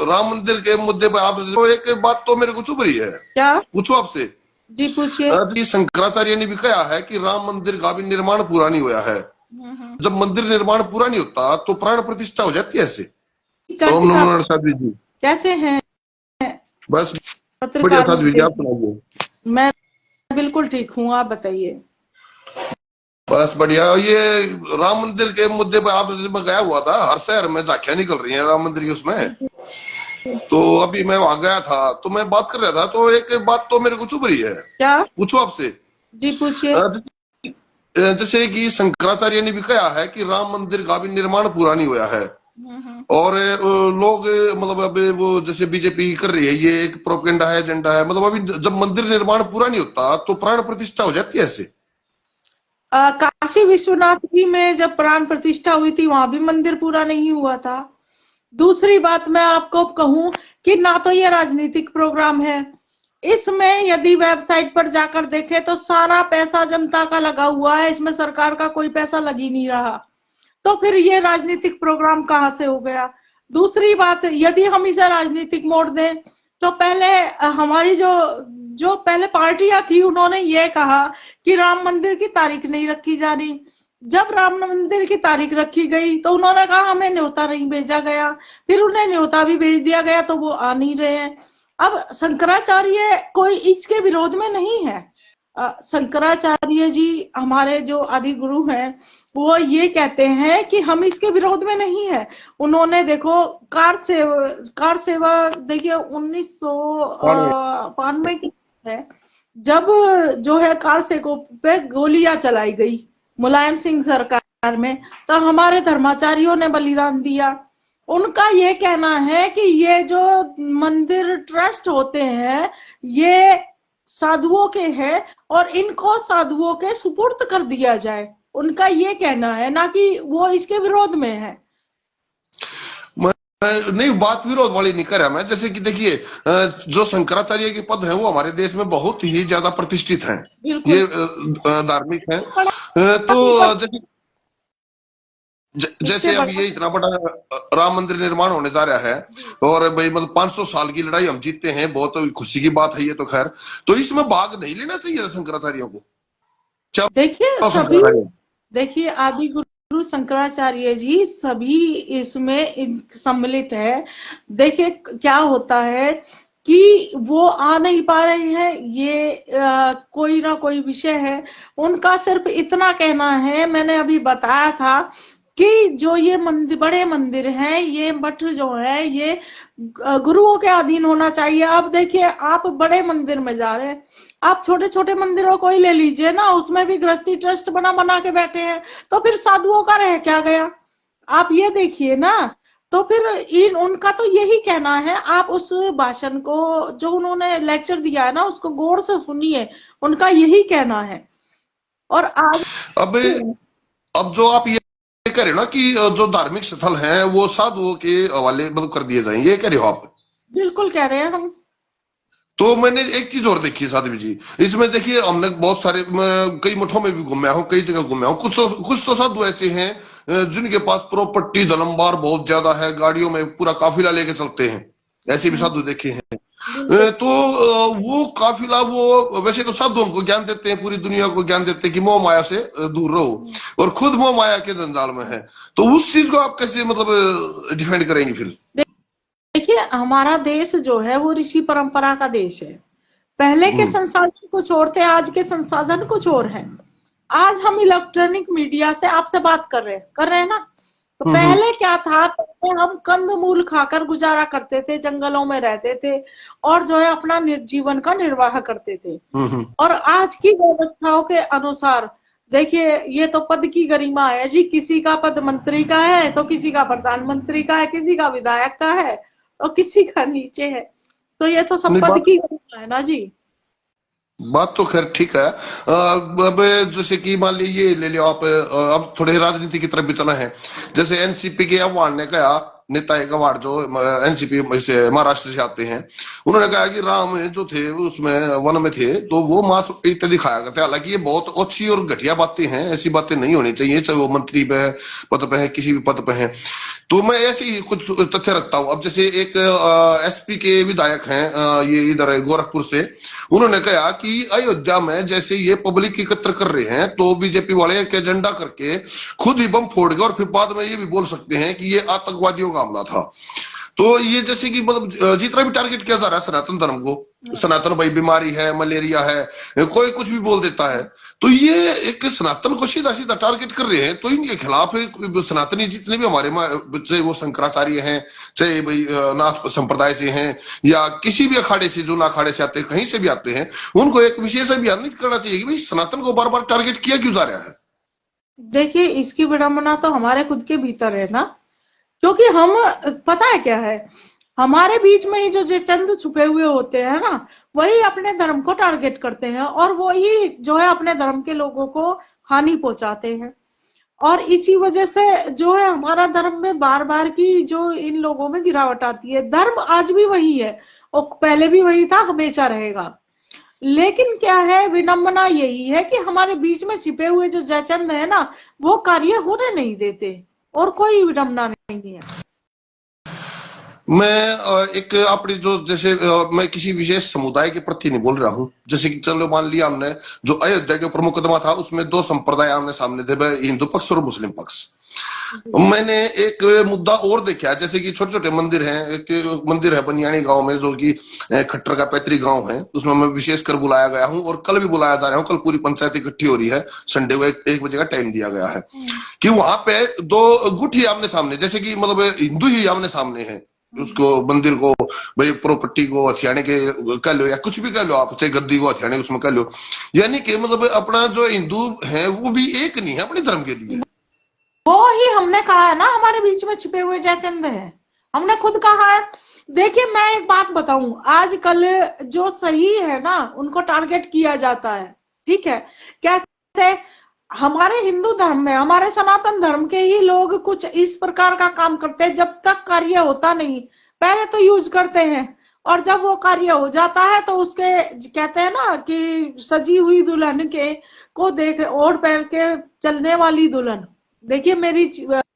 राम मंदिर के मुद्दे पर आप एक बात तो मेरे को चुभ रही है, क्या? पूछो आपसे। जी पूछिए। जी शंकराचार्य ने भी कहा है कि राम मंदिर का भी निर्माण पूरा नहीं हुआ है। जब मंदिर निर्माण पूरा नहीं होता तो प्राण प्रतिष्ठा हो जाती है ऐसे। तो चाची आप साध्वी जी कैसे हैं? बस बढ़िया पत्रकार साध्वी जी, होते आप हुए। सुनाइए। मैं बिल्कुल ठीक हूँ, आप बताइए। बस बढ़िया। ये राम मंदिर के मुद्दे पर आप मैं गया हुआ था, हर शहर में झांकियां निकल रही हैं राम मंदिर की उसमें। तो अभी मैं वहां गया था तो मैं बात कर रहा था तो एक बात तो मेरे को चुभ रही है, क्या? पूछो आपसे। जी पूछिए। जैसे कि शंकराचार्य ने भी कहा है कि राम मंदिर का भी निर्माण पूरा नहीं हुआ है। और लोग मतलब अभी वो जैसे बीजेपी कर रही है, ये एक प्रोपेगेंडा है, एजेंडा है। मतलब अभी जब मंदिर निर्माण पूरा नहीं होता तो प्राण प्रतिष्ठा हो जाती है ऐसे। काशी विश्वनाथ जी में जब प्राण प्रतिष्ठा हुई थी वहां भी मंदिर पूरा नहीं हुआ था। दूसरी बात मैं आपको कहूं कि ना तो ये राजनीतिक प्रोग्राम है, इसमें यदि वेबसाइट पर जाकर देखें तो सारा पैसा जनता का लगा हुआ है, इसमें सरकार का कोई पैसा लग ही नहीं रहा। तो फिर ये राजनीतिक प्रोग्राम कहां से हो गया? दूसरी बात, यदि हम इसे राजनीतिक मोड़ दें तो पहले हमारी जो जो पहले पार्टियां थी उन्होंने ये कहा कि राम मंदिर की तारीख नहीं रखी जा रही। जब राम मंदिर की तारीख रखी गई तो उन्होंने कहा हमें न्योता नहीं भेजा गया, फिर उन्हें न्योता भी भेज दिया गया तो वो आ नहीं रहे हैं। अब शंकराचार्य कोई इसके विरोध में नहीं है। शंकराचार्य जी हमारे जो आदि गुरु हैं वो ये कहते हैं कि हम इसके विरोध में नहीं है। उन्होंने देखो कार सेवा देखिए 1992 की है, जब जो है कार सेवकों पे गोलियां चलाई गई मुलायम सिंह सरकार में, तो हमारे धर्माचार्यों ने बलिदान दिया। उनका ये कहना है कि ये जो मंदिर ट्रस्ट होते हैं ये साधुओं के हैं और इनको साधुओं के सुपुर्द कर दिया जाए, उनका ये कहना है, ना कि वो इसके विरोध में है। नहीं, बात विरोध वाली नहीं कर रहा मैं। जैसे कि देखिए जो शंकराचार्य के पद है वो हमारे देश में बहुत ही ज्यादा प्रतिष्ठित हैं, बिल्कुल। ये धार्मिक हैं। तो काफी जैसे इससे जैसे अब बड़ा ये इतना बड़ा राम मंदिर निर्माण होने जा रहा है और भाई मतलब 500 साल की लड़ाई हम जीतते हैं, बहुत खुशी की बात है ये तो। खैर, तो इसमें भाग नहीं लेना चाहिए शंकराचार्यों को। देखिए चलो सभी, शंकराचार्य। देखिए आदि गुरु शंकराचार्य जी सभी इसमें सम्मिलित है। देखिए क्या होता है कि वो आ नहीं पा रहे हैं, ये कोई ना कोई विषय है। उनका सिर्फ इतना कहना है, मैंने अभी बताया था कि जो ये मंदिर बड़े मंदिर हैं, ये मठ जो है ये गुरुओं के अधीन होना चाहिए। अब देखिए आप बड़े मंदिर में जा रहे हैं, आप छोटे छोटे मंदिरों को ही ले लीजिए ना, उसमें भी गृहस्थी ट्रस्ट बना बना के बैठे हैं, तो फिर साधुओं का रह क्या गया? आप ये देखिए ना। तो फिर इन उनका तो यही कहना है, आप उस भाषण को जो उन्होंने लेक्चर दिया है ना उसको गौर से सुनिए, उनका यही कहना है। और आज अब जो आप ये कह रहे हो ना कि जो धार्मिक स्थल हैं वो साधुओं के हवाले मतलब कर दिए जाएं, ये कह रहे हो आप? बिल्कुल कह रहे हैं हम। तो मैंने एक चीज और देखी है साध्वी जी, इसमें देखिए हमने बहुत सारे कई मठों में भी घूमया हूँ, कई जगह घूमया हूँ। कुछ तो साधु ऐसे हैं जिनके पास प्रॉपर्टी धनंबार बहुत ज्यादा है, गाड़ियों में पूरा काफिला लेके चलते हैं, ऐसे भी साधु देखे हैं। बिल्कुल। वो काफिला वो वैसे तो साधुओं को ज्ञान देते हैं, पूरी दुनिया को ज्ञान देते हैं कि मोह माया से दूर रहो, और खुद मोह माया के जंजाल में है। तो उस चीज को आप कैसे मतलब डिफेंड करेंगे फिर? देखिए हमारा देश जो है वो ऋषि परंपरा का देश है। पहले के हम्म। संसाधन कुछ और थे, आज के संसाधन कुछ और हैं। आज हम इलेक्ट्रॉनिक मीडिया से आपसे बात कर रहे हैं ना। तो हम्म। पहले क्या था, पहले हम कंदमूल खाकर गुजारा करते थे, जंगलों में रहते थे और जो है अपना जीवन का निर्वाह करते थे। हम्म। और आज की व्यवस्थाओं के अनुसार देखिए ये तो पद की गरिमा है जी, किसी का पद मंत्री का है तो किसी का प्रधानमंत्री का है, किसी का विधायक का है और किसी का नीचे है। तो ये तो सब नहीं, पद बात की गरिमा है ना जी। बात तो खैर ठीक है। अब जैसे कि मान लीजिए ये ले लो आप, अब थोड़े राजनीति की तरफ भी चला है। जैसे एनसीपी के अवार्ड ने कहा, नेता एक अवार्ड जो एनसीपी से महाराष्ट्र से आते हैं, उन्होंने कहा कि राम जो थे वो उसमें वन में थे तो वो मांस इत्यादि खाया करते हैं। हालांकि ये बहुत अच्छी और घटिया बातें हैं, ऐसी बातें नहीं होनी चाहिए, चाहे वो मंत्री पे पद पे है, किसी भी पद पे है। तो मैं ऐसे ही कुछ तथ्य रखता हूं। अब जैसे एक एसपी के विधायक हैं, ये इधर गोरखपुर से, उन्होंने कहा कि अयोध्या में जैसे ये पब्लिक एकत्र कर रहे हैं तो बीजेपी वाले एक एजेंडा करके खुद ही बम फोड़ गए और फिर बाद में ये भी बोल सकते हैं कि ये आतंकवादियों का हमला था। तो ये जैसे कि मतलब जितना भी टारगेट किया जा रहा है सनातन धर्म को, सनातन भाई बीमारी है, मलेरिया है, कोई कुछ भी बोल देता है, तो ये एक सनातन को सीधा सीधा टारगेट कर रहे हैं। तो इनके खिलाफ सनातनी जितने भी हमारे चाहे वो शंकराचार्य हैं, चाहे भाई नाथ संप्रदाय से हैं, या किसी भी अखाड़े से, जो ना अखाड़े से आते हैं, कहीं से भी आते हैं, उनको एक विशेष अभियान नहीं करना चाहिए कि भाई सनातन को बार बार टारगेट किया क्यों जा रहा है। देखिए, इसकी विडंबना तो हमारे खुद के भीतर है ना, क्योंकि हम, पता है क्या है, हमारे बीच में ही जो चंद छुपे हुए होते हैं ना, वही अपने धर्म को टारगेट करते हैं और वही जो है अपने धर्म के लोगों को हानि पहुंचाते हैं। और इसी वजह से जो है हमारा धर्म में बार बार की जो इन लोगों में गिरावट आती है। धर्म आज भी वही है और पहले भी वही था, हमेशा रहेगा। लेकिन क्या है, विडंबना यही है कि हमारे बीच में छिपे हुए जो जयचंद है ना, वो कार्य होने नहीं देते, और कोई विडंबना नहीं है। मैं एक अपनी जो जैसे मैं किसी विशेष समुदाय के प्रति नहीं बोल रहा हूं। जैसे कि चलो मान लिया हमने जो अयोध्या के ऊपर मुकदमा था, उसमें दो संप्रदाय आमने सामने थे, हिंदू पक्ष और मुस्लिम पक्ष। मैंने एक मुद्दा और देखा, जैसे कि छोटे छोटे मंदिर हैं। एक मंदिर है बनियानी गांव में, जो कि खट्टर का पैतृक गांव है, उसमें मैं विशेष कर बुलाया गया हूं और कल भी बुलाया जा रहा हूं। कल पूरी पंचायत इकट्ठी हो रही है, संडे को 1 बजे का टाइम दिया गया है कि वहां पे दो गुट ही आमने सामने, जैसे कि मतलब हिंदू ही आमने सामने है, उसको मंदिर को भाई प्रॉपर्टी को हथियाने के कह लो या कुछ भी कह लो आप, चाहे गद्दी को हथियाने उसमें कह लो, यानी कि मतलब अपना जो हिंदू है वो भी एक नहीं है अपने धर्म के लिए। वो ही हमने कहा है ना, हमारे बीच में छिपे हुए जयचंद है, हमने खुद कहा है। देखिए, मैं एक बात बताऊं, आजकल जो सही है ना, उनको टारगेट किया जाता है। ठीक है, कैसे? हमारे हिंदू धर्म में, हमारे सनातन धर्म के ही लोग कुछ इस प्रकार का काम करते हैं, जब तक कार्य होता नहीं पहले तो यूज करते हैं, और जब वो कार्य हो जाता है तो उसके कहते हैं ना कि सजी हुई दुल्हन के को देख ओढ़ पहन के चलने वाली दुल्हन। देखिए, मेरी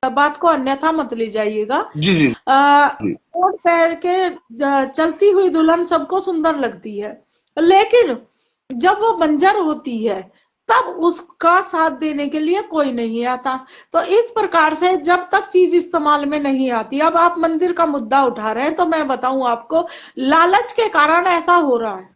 बात को अन्यथा मत ले जाइएगा। जी जी जी। ओढ़ पहन के चलती हुई दुल्हन सबको सुंदर लगती है, लेकिन जब वो बंजर होती है तब उसका साथ देने के लिए कोई नहीं आता। तो इस प्रकार से जब तक चीज इस्तेमाल में नहीं आती, अब आप मंदिर का मुद्दा उठा रहे हैं, तो मैं बताऊं आपको, लालच के कारण ऐसा हो रहा है,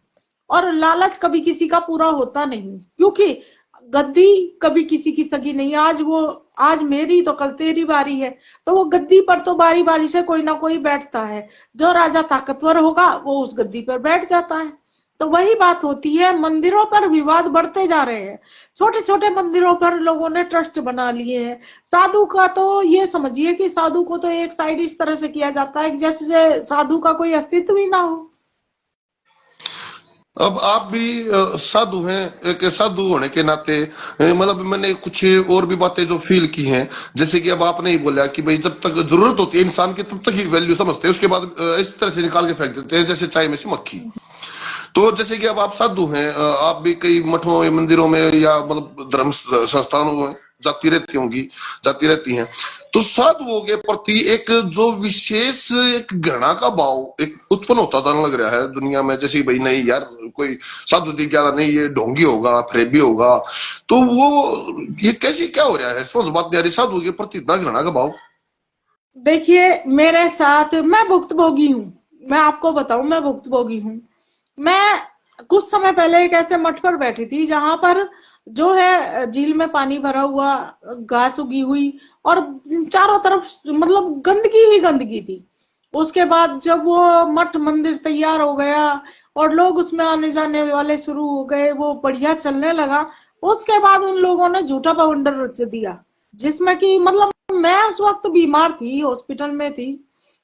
और लालच कभी किसी का पूरा होता नहीं, क्योंकि गद्दी कभी किसी की सगी नहीं। आज मेरी तो कल तेरी बारी है, तो वो गद्दी पर तो बारी बारी से कोई ना कोई बैठता है। जो राजा ताकतवर होगा वो उस गद्दी पर बैठ जाता है। तो वही बात होती है, मंदिरों पर विवाद बढ़ते जा रहे हैं। छोटे छोटे मंदिरों पर लोगों ने ट्रस्ट बना लिए हैं। साधु का तो ये समझिए कि साधु को तो एक साइड इस तरह से किया जाता है जैसे साधु का कोई अस्तित्व ही ना हो। अब आप भी साधु हैं, एक साधु होने के नाते मतलब मैंने कुछ और भी बातें जो फील की हैं। जैसे कि अब आपने ही बोला कि भाई जब तक जरूरत होती है इंसान की तब तक ही वैल्यू समझते हैं, उसके बाद इस तरह से निकाल के फेंक देते हैं जैसे चाय में से मक्खी। तो जैसे कि अब आप साधु हैं, आप भी कई मठों या मंदिरों में या मतलब धर्म संस्थानों में जाती रहती हैं। तो साधुओं के प्रति एक जो विशेष एक घृणा का भाव एक उत्पन्न होता जाने लग रहा है दुनिया में। जैसे भाई नहीं यार, कोई साधु दिख गया नहीं, ये ढोंगी होगा, फ्रेबी होगा। तो वो ये कैसे क्या हो रहा है, समझ बात नहीं आ रही, साधुओं के प्रति इतना घृणा का भाव। देखिए, मेरे साथ, मैं भुक्तभोगी हूँ, मैं आपको बताऊं, मैं भुक्तभोगी हूँ। मैं कुछ समय पहले एक ऐसे मठ पर बैठी थी जहां पर जो है झील में पानी भरा हुआ, घास उगी हुई, और चारों तरफ मतलब गंदगी ही गंदगी थी। उसके बाद जब वो मठ मंदिर तैयार हो गया और लोग उसमें आने जाने वाले शुरू हो गए, वो बढ़िया चलने लगा। उसके बाद उन लोगों ने झूठा बवंडर रच दिया, जिसमें कि मतलब मैं उस वक्त बीमार थी, हॉस्पिटल में थी,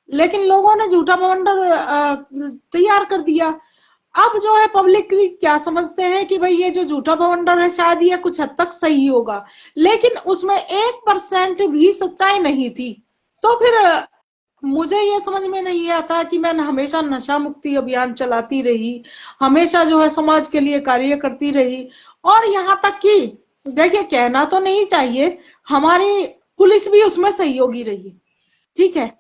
लेकिन लोगों ने झूठा बवंडर तैयार कर दिया। अब जो है पब्लिक क्या समझते हैं कि भाई ये जो झूठा बवंडर है शायद ये कुछ हद तक सही होगा, लेकिन उसमें 1% भी सच्चाई नहीं थी। तो फिर मुझे ये समझ में नहीं आता कि मैं हमेशा नशा मुक्ति अभियान चलाती रही, हमेशा जो है समाज के लिए कार्य करती रही, और यहाँ तक कि देखिए, कहना तो नहीं चाहिए, हमारी पुलिस भी उसमें सहयोगी रही। ठीक है,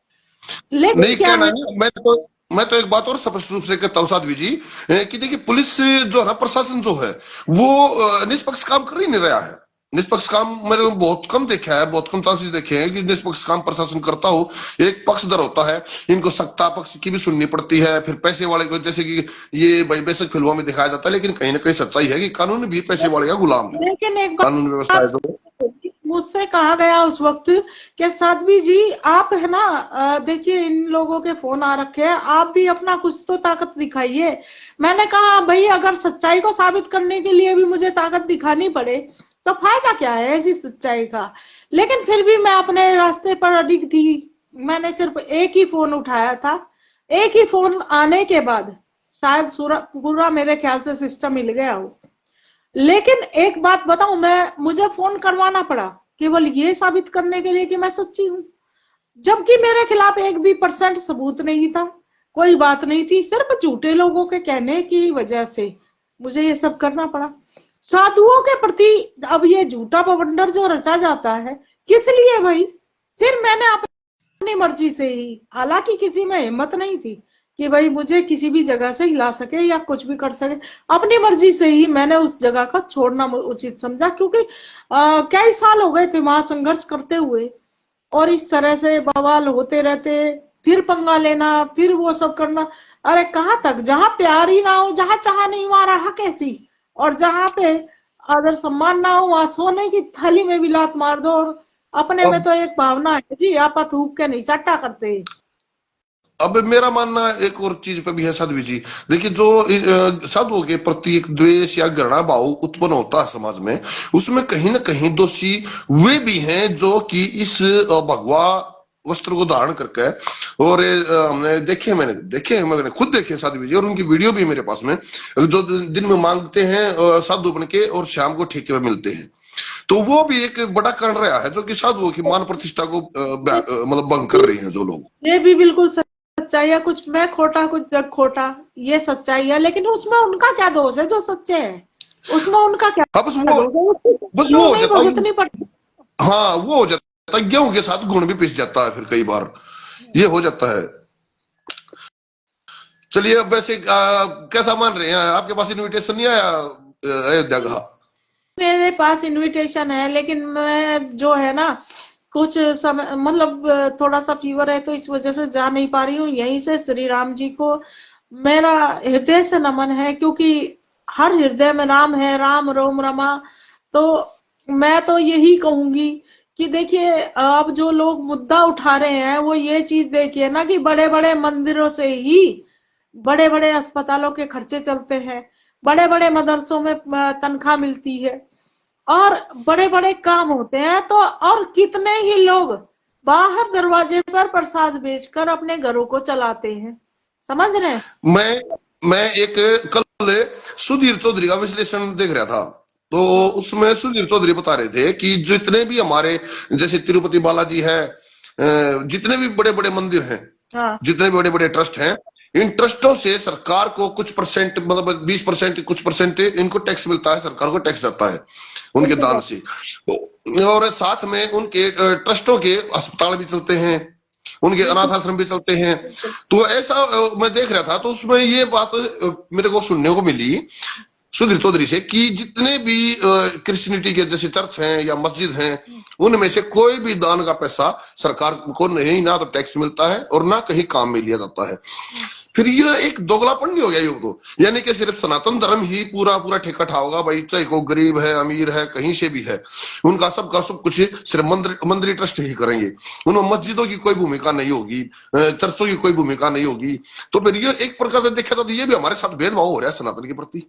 लेकिन नहीं क्या कहना है, है, मैं तो एक बात और स्पष्ट रूप से कहता हूँ साध्वी जी, कि देखिए पुलिस जो है ना, प्रशासन जो है वो निष्पक्ष काम कर ही नहीं रहा है। निष्पक्ष काम मैंने बहुत कम देखा है, बहुत कम चांसेस देखे हैं कि निष्पक्ष काम प्रशासन करता हो। एक पक्षधर होता है, इनको सत्ता पक्ष की भी सुननी पड़ती है, फिर पैसे वाले को, जैसे कि ये भाई बेशक फिल्मों में दिखाया जाता है, लेकिन कहीं ना कहीं सच्चाई है कि कानून भी पैसे वाले का गुलाम है। लेकिन एक कानून व्यवस्था है जो, मुझसे कहा गया उस वक्त कि साध्वी जी आप है ना, देखिए इन लोगों के फोन आ रखे हैं, आप भी अपना कुछ तो ताकत दिखाइए। मैंने कहा भाई अगर सच्चाई को साबित करने के लिए भी मुझे ताकत दिखानी पड़े तो फायदा क्या है ऐसी सच्चाई का। लेकिन फिर भी मैं अपने रास्ते पर अडिग थी। मैंने सिर्फ एक ही फोन उठाया था। एक ही फोन आने के बाद शायद पूरा मेरे ख्याल से सिस्टम हिल गया हो। लेकिन एक बात बताऊं, मैं मुझे फोन करवाना पड़ा केवल ये साबित करने के लिए कि मैं सच्ची हूं, जबकि मेरे खिलाफ एक भी परसेंट सबूत नहीं था, कोई बात नहीं थी, सिर्फ झूठे लोगों के कहने की वजह से मुझे ये सब करना पड़ा। साधुओं के प्रति अब ये झूठा बवंडर जो रचा जाता है, किस लिए भाई? फिर मैंने अपनी मर्जी से ही, हालांकि किसी में हिम्मत नहीं थी कि भाई मुझे किसी भी जगह से हिला सके या कुछ भी कर सके, अपनी मर्जी से ही मैंने उस जगह का छोड़ना उचित समझा, क्योंकि कई साल हो गए थे वहां संघर्ष करते हुए, और इस तरह से बवाल होते रहते, फिर पंगा लेना, फिर वो सब करना। अरे कहाँ तक, जहां प्यार ही ना हो, जहां चाह नहीं वहां राह कैसी, और जहां पे आदर सम्मान ना हो वहां सोने की थाली में भी लात मार दो। और अपने में तो एक भावना है जी, आपा थूक के नहीं चाटा करते। अब मेरा मानना एक और चीज पे भी है साध्वी जी। देखिए जो साधुओं के प्रति एक द्वेष या घृणा भाव उत्पन्न होता है समाज में, उसमें कहीं ना कहीं दोषी वे भी हैं जो कि इस भगवा वस्त्र को धारण करके, और मैंने खुद देखे साध्वी जी, और उनकी वीडियो भी है मेरे पास में, जो दिन में मांगते हैं साधु बन के और शाम को ठेके में मिलते हैं। तो वो भी एक बड़ा कारण रहा है जो कि साधुओं की मान प्रतिष्ठा को मतलब भंग कर रही है जो लोग। ये भी बिल्कुल सच्चाई है, कुछ मैं खोटा कुछ जग खोटा, ये सच्चाई है। लेकिन उसमें उनका क्या दोष है जो सच्चे हैं? उसमें उनका क्या हाँ दोष है? उसकी बस सजा वो हो उन्हें जाता है। भुगतनी पड़ती। हाँ वो हो जाता है, गेहूं के साथ गुण भी पिस जाता है फिर कई बार, ये हो जाता है। चलिए अब वैसे कैसा मान रहे हैं, आपके पास इनविटेशन नहीं आया अयोध्या का? मेरे पास इनविटेशन है, लेकिन मैं जो है ना, कुछ समय मतलब थोड़ा सा फीवर है तो इस वजह से जा नहीं पा रही हूँ। यहीं से श्री राम जी को मेरा हृदय से नमन है, क्योंकि हर हृदय में राम है, राम रोम रमा। तो मैं तो यही कहूंगी कि देखिए अब जो लोग मुद्दा उठा रहे हैं वो ये चीज देखिए ना कि बड़े बड़े मंदिरों से ही बड़े बड़े अस्पतालों के खर्चे चलते हैं, बड़े बड़े मदरसों में तनख्वाह मिलती है, और बड़े बड़े काम होते हैं। तो और कितने ही लोग बाहर दरवाजे पर प्रसाद बेचकर अपने घरों को चलाते हैं, समझ रहे हैं? मैं एक कल सुधीर चौधरी का विश्लेषण देख रहा था, तो हाँ, उसमें सुधीर चौधरी बता रहे थे कि जितने भी हमारे, जैसे तिरुपति बालाजी है, जितने भी बड़े बड़े मंदिर हैं, हाँ, जितने भी बड़े बड़े ट्रस्ट हैं, इन ट्रस्टों से सरकार को कुछ परसेंट, मतलब 20% कुछ परसेंट इनको टैक्स मिलता है, सरकार को टैक्स जाता है उनके दान से। और साथ में उनके ट्रस्टों के अस्पताल भी चलते हैं, उनके अनाथ बिल्कुल आश्रम भी चलते हैं। बिल्कुल। तो ऐसा मैं देख रहा था, तो उसमें ये बात मेरे को सुनने को मिली सुधीर चौधरी से कि जितने भी क्रिश्चियनिटी के जैसे चर्च हैं या मस्जिद हैं, उनमें से कोई भी दान का पैसा सरकार को नहीं, ना तो टैक्स मिलता है और ना कहीं काम में लिया जाता है। फिर ये एक दोगलापन नहीं हो गया योग तो, यानी कि सिर्फ सनातन धर्म ही पूरा पूरा ठेका उठाओगा भाई, चाहे को गरीब है अमीर है कहीं से भी है, उनका सबका सब कुछ सिर्फ मंदिर ट्रस्ट ही करेंगे, उनमें मस्जिदों की कोई भूमिका नहीं होगी, चर्चों की कोई भूमिका नहीं होगी। तो फिर ये एक प्रकार से देखा तो ये भी हमारे साथ भेदभाव हो रहा है सनातन के प्रति।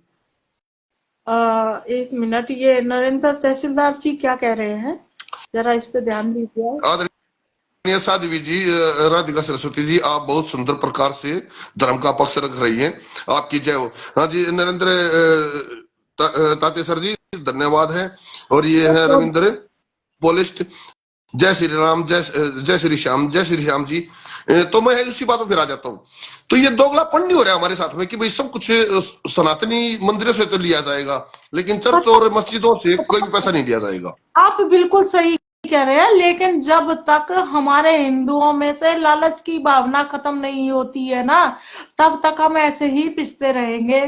एक मिनट, ये नरेंद्र तहसीलदार जी क्या कह रहे हैं, जरा इस पे ध्यान दीजिए। आदरणीय साध्वी जी, राधिका सरस्वती जी, आप बहुत सुंदर प्रकार से धर्म का पक्ष रख रही हैं, आपकी जय हो। हाँ जी नरेंद्र ताते सर जी, धन्यवाद है। और ये है रविंद्र पोलिस्ट, जय श्री राम, जय श्री श्याम, जय श्री श्याम जी। तो मैं उसी बात पर फिर आ जाता हूँ। तो ये दोगलापन नहीं हो रहा है हमारे साथ में कि भाई सब कुछ सनातनी मंदिरों से तो लिया जाएगा, लेकिन चर्च और मस्जिदों से कोई भी पैसा नहीं लिया जाएगा। आप बिल्कुल सही कह रहे हैं, लेकिन जब तक हमारे हिंदुओं में से लालच की भावना खत्म नहीं होती है ना, तब तक हम ऐसे ही पिसते रहेंगे।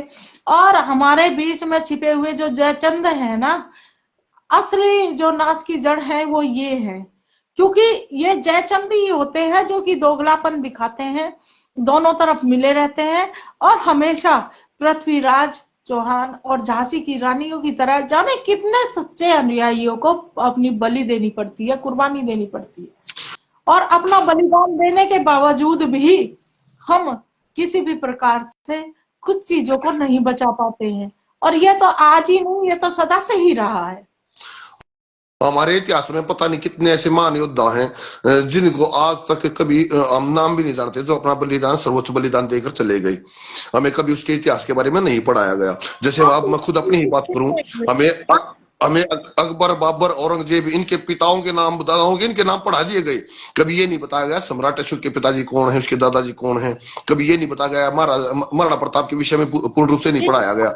और हमारे बीच में छिपे हुए जो जयचंद है ना, असली जो नाश की जड़ है वो ये है, क्योंकि ये जयचंद ही होते हैं जो कि दोगलापन दिखाते हैं, दोनों तरफ मिले रहते हैं और हमेशा पृथ्वीराज चौहान और झांसी की रानियों की तरह जाने कितने सच्चे अनुयायियों को अपनी बलि देनी पड़ती है, कुर्बानी देनी पड़ती है। और अपना बलिदान देने के बावजूद भी हम किसी भी प्रकार से कुछ चीजों को नहीं बचा पाते हैं। और ये तो आज ही नहीं, ये तो सदा से ही रहा है। हमारे इतिहास में पता नहीं कितने ऐसे महान योद्धा हैं जिनको आज तक कभी हम नाम भी नहीं जानते, जो अपना बलिदान, सर्वोच्च बलिदान देकर चले गए। हमें कभी उसके इतिहास के बारे में नहीं पढ़ाया गया। जैसे अब मैं खुद अपनी ही बात करूं, हमें हमें अकबर, बाबर, औरंगजेब, इनके पिताओं के नाम, दादाओं के इनके नाम पढ़ा दिए गए। कभी ये नहीं बताया गया सम्राट अशोक के पिताजी कौन है, उसके दादाजी कौन है। कभी ये नहीं बताया गया महाराणा प्रताप के विषय में पूर्ण रूप से नहीं पढ़ाया गया।